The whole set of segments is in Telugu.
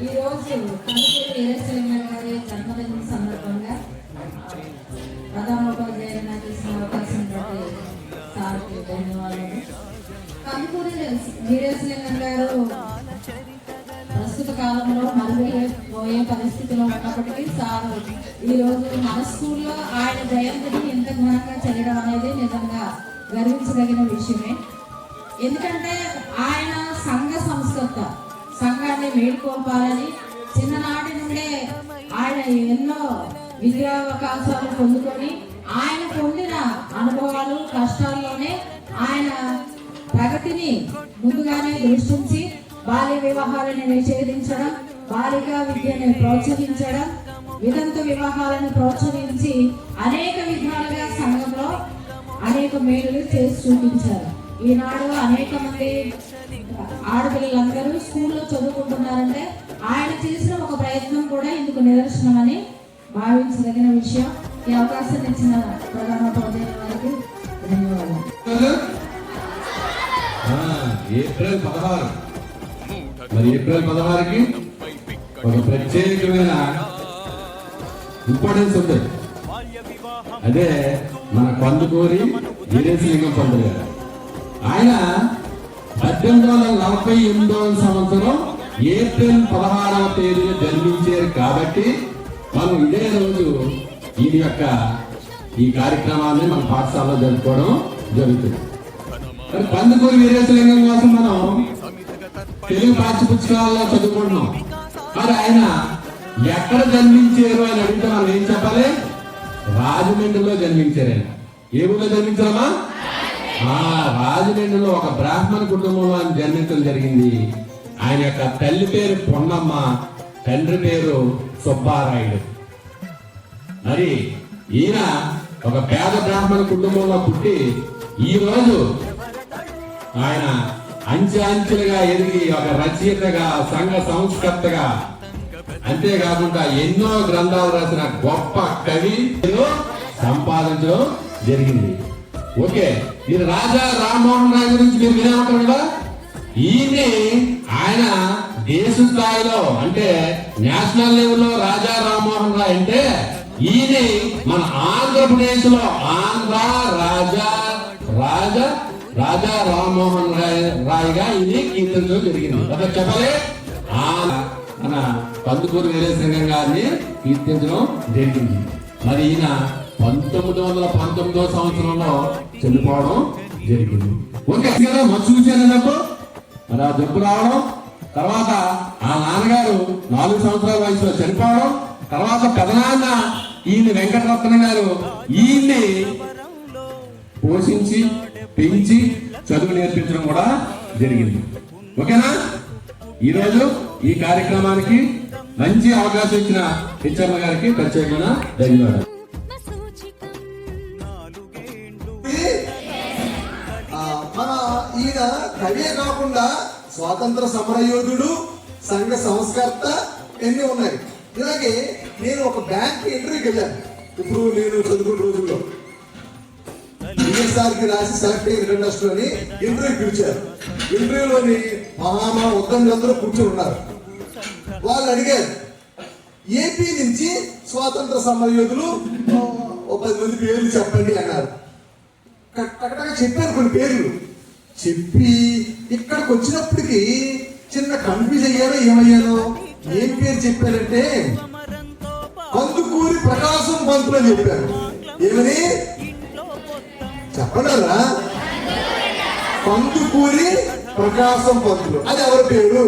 ఈరోజు కందుకూరి వీరేశలింగం గారి జన్మదిన సందర్భంగా ప్రధానోపాధ్యాయులు నాకు ఇచ్చిన అవకాశం బట్టి సార్కి ధన్యవాదాలు. కందుకూరి వీరేశలింగం గారు ప్రస్తుత కాలంలో మరుగుపోయే పరిస్థితిలో ఉన్నప్పటికీ సార్ ఈరోజు మన స్కూల్లో ఆయన జయంతిని ఇంత ఘనంగా చేయడం అనేది నిజంగా గర్వించదగిన విషయమే. ఎందుకంటే ఆయన సంఘ సంస్కర్త, సంఘాన్ని మేల్కొల్పాలని చిన్ననాటి నుండే ఆయన ఎన్నో విద్యావకాశాలు పొందుకొని ఆయన పొందిన అనుభవాలు కష్టాల్లోనే ఆయన ప్రగతిని ముందుగానే దృష్టించి బాల్య వివాహాలను నిషేధించడం, బాలికా విద్యను ప్రోత్సహించడం, వితంతు వివాహాలను ప్రోత్సహించి అనేక విధాలుగా సంఘంలో అనేక మేలులు చేసి చూపించారు. ఈనాడు అనేక మంది ఆడపిల్లలందరూ స్కూల్లో చదువుకుంటున్నారంటే ఆయన చేసిన ఒక ప్రయత్నం కూడా ఇందుకు నిదర్శనమని భావించదగిన విషయం. ఈ అవకాశం ఇచ్చిన ప్రధానోపాధ్యాయుల వారికి ధన్యవాదాలు. ఏప్రిల్ 16 మరి ఏప్రిల్ 16కి ఒక ప్రత్యేకమైన ఇంపార్టెన్స్ ఉంది. అదే మన కందుకూరి వీరేశలింగం పంతులు గారు. ఆయన 1848వ సంవత్సరం ఏప్రిల్ 16వ తేదీన జన్మించారు కాబట్టి మనం ఇదే రోజు ఈయన యొక్క ఈ కార్యక్రమాన్ని మన పాఠశాలలో జరుపుకోవడం జరుగుతుంది. మరి కందుకూరి వీరేశలింగం కోసం మనం తెలుగు పాఠ్యపుస్తకాల్లో చదువుకుంటున్నాం. మరి ఆయన ఎక్కడ జన్మించారు అని అడిగితే మనం ఏం చెప్పాలి? రాజమండ్రిలో జన్మించారు. ఆయన ఏ ఊళ్ళో జన్మించారమ్మా? రాజమండ్రిలో ఒక బ్రాహ్మణ కుటుంబంలో ఆయన జన్మించడం జరిగింది. ఆయన యొక్క తల్లి పేరు పొన్నమ్మ, తండ్రి పేరు సుబ్బారాయుడు. మరి ఈయన ఒక పేద బ్రాహ్మణ కుటుంబంలో పుట్టి ఈ రోజు ఆయన అంచెలుగా ఎదిగి ఒక రచయితగా, సంఘ సంస్కర్తగా, అంతేకాకుండా ఎన్నో గ్రంథాలు రాసిన గొప్ప కవి సంపాదించడం జరిగింది. ఓకే, ఇది రాజా రామ్మోహన్ రాయ్ గురించి మీరు వినే ఉంటారు కదా. ఈయన్ని ఆయన దేశ స్థాయిలో అంటే నేషనల్ లెవెల్లో రాజా రామ్మోహన్ రాయ్ అంటే ఈయన మన ఆంధ్రప్రదేశ్ లో రాజా రామ్మోహన్ రాయ్గా ఇది కీర్తించడం జరిగింది. అదే చెప్పలే మన కందుకూరి వీరేశలింగం గారిని కీర్తించడం జరిగింది. మరి ఈయన 1919వ సంవత్సరంలో చనిపోవడం జరిగింది. ఓకే, చూసానప్పుడు మరి ఆ జబ్బు రావడం, తర్వాత ఆ నాన్నగారు 4 సంవత్సరాల వయసులో చనిపోవడం, తర్వాత పెదనాన్న ఈయన వెంకటరత్న గారు ఈయన్ని పోషించి పెంచి చదువు నేర్పించడం కూడా జరిగింది. ఓకేనా? ఈరోజు ఈ కార్యక్రమానికి మంచి అవకాశం ఇచ్చిన హెచ్ఎం గారికి ప్రత్యేకమైన ధన్యవాదాలు. ఈయన కవే కాకుండా స్వాతంత్ర సమరయోధుడు, సంఘ సంస్కర్త ఎన్ని ఉన్నాయి. ఇలాగే నేను ఒక బ్యాంక్ ఇంటర్వ్యూకి వెళ్ళాను. ఇప్పుడు నేను చదువుకున్న రోజుల్లో బిఎస్ఆర్కి రాసి సెలెక్ట్ అయిన ఇండస్ట్రీ అని ఇంటర్వ్యూ పిలిచారు. ఇంటర్వ్యూలోని మహామా ఉద్దండులందరూ కూర్చొని ఉన్నారు. వాళ్ళు అడిగారు, ఏపీ నుంచి స్వాతంత్ర సమరయోధులు 10 మంది పేర్లు చెప్పండి అన్నారు. కరెక్ట్గా చెప్పాను కొన్ని పేర్లు. చెప్పి ఇక్కడికి వచ్చినప్పటికీ చిన్న కన్ఫ్యూజ్ అయ్యారో ఏమయ్యానో. ఏం పేరు చెప్పారంటే కందుకూరి ప్రకాశం పంతులు అని చెప్పారు. ఏమని చెప్పడారా? కందుకూరి ప్రకాశం పంతులు. అది ఎవరి పేరు?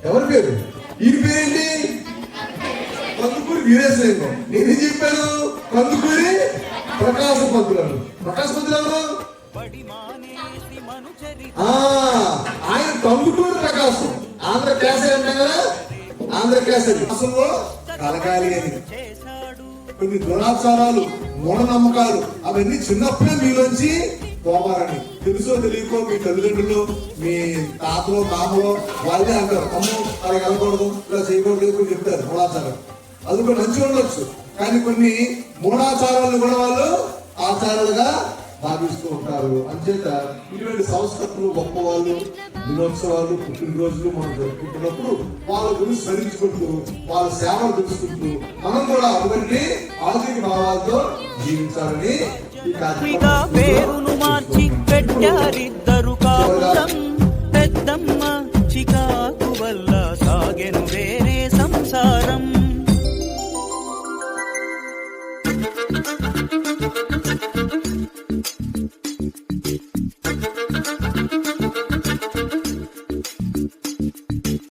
ఎవరి పేరు? ఈ పేరేంటి? కందుకూరి వీరేశలింగం. నేనేం చెప్పాను? కందుకూరి ప్రకాశ పంతులు. ప్రకాశ పంతులు ఎవరు? ఆయన కందుకూరి ప్రకాశం. ఆంధ్ర కేసరి అంటాం కదా, ఆంధ్ర కేసరి. అసలు కలగాలి అని కొన్ని దురాచారాలు, మూఢనమ్మకాలు అవన్నీ చిన్నప్పుడే మీలోంచి పోవాలని తెలుసో తెలియకో మీ తల్లిదండ్రులు, మీ తాతలో మామలో వాళ్ళే అంటారు, అమ్మో అలా వెళ్ళకూడదు, ఇలా చేయకూడదు కొన్ని చెప్తారు మూఢాచారాలు. అది కూడా మంచి ఉండొచ్చు, కానీ కొన్ని మూఢాచారాలను కూడా వాళ్ళు ఆచారాలుగా భావిస్తూ ఉంటారు. అంచేత ఇటువంటి సంస్కృతులు గొప్ప వాళ్ళు దినోత్సవాలు పుట్టినరోజులు మనం జరుపుకుంటున్నప్పుడు వాళ్ళ గురించి స్మరించుకుంటూ వాళ్ళ సేవలు తెలుసుకుంటూ మనం కూడా అటువంటి ఆధునిక భావాలతో జీవించాలని ఈ పేరును మార్చి పెట్టారిద్దరు కాపురం పెద్దమ్మ చికాకు వల్ల సాగెను వేరే సంసారం.